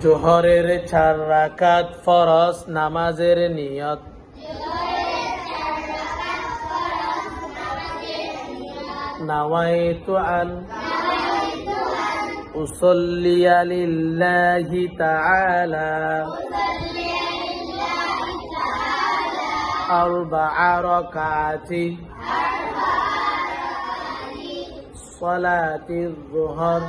জোহরের 4 রাকাত ফরজ নামাজের নিয়ত। নাওয়াইতু আন উসাল্লিয়া লিল্লাহি তাআলা আরবা'a রাকাতি সালাতিল যুহর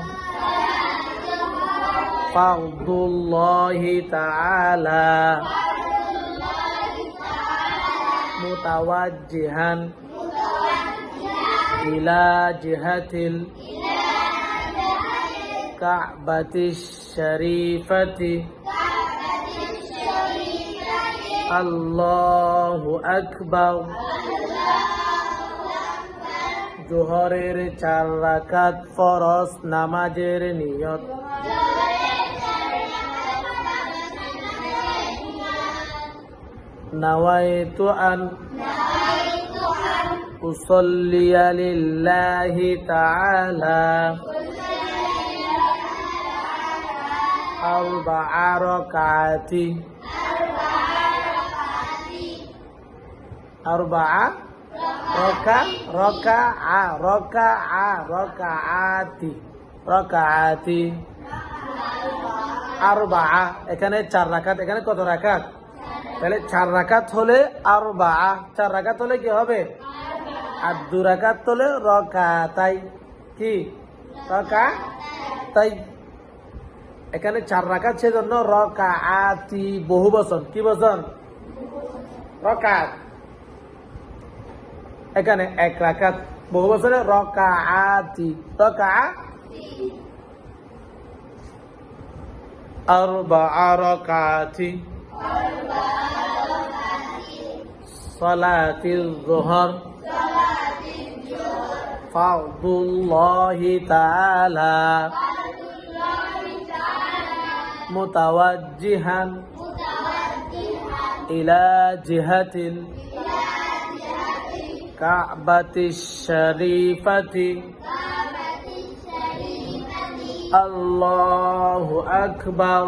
ফারদুল্লাহি তাআলা মুতাওয়াজ্জিহান ইলা জিহাতিল কা'বাতিশ শরীফাতি আল্লাহু আকবার। জোহরের 4 রাকাত ফরজ নামাজের নিয়ত। নাওয়াইতু আন উসাল্লিয়া লিল্লাহি তাআলা আরবা'a রাকাতি আরবা'a রাকাতি আরবা'a। এখানে 4 রাকাত, এখানে কত রাকাত? তাহলে 4 রাকাত হলে আরবা'a, 4 রাকাত হলে কি হবে? আর 2 রাকাত হলে রাকাতাই। কি রাকাতাই? এখানে 4 রাকাত, সেজন্য রাকাতি বহু বচন। কি বচন? রাকাত। এখানে 1 রাকাত বহু বচনে রাকাতি আরবা'a রাকাতি সালাতিল যুহর ফারদুল্লাহি তাআলা মুতাওয়াজ্জিহান ইলা জিহাতিল কা'বাতিশ শরীফাতি আল্লাহু আকবার।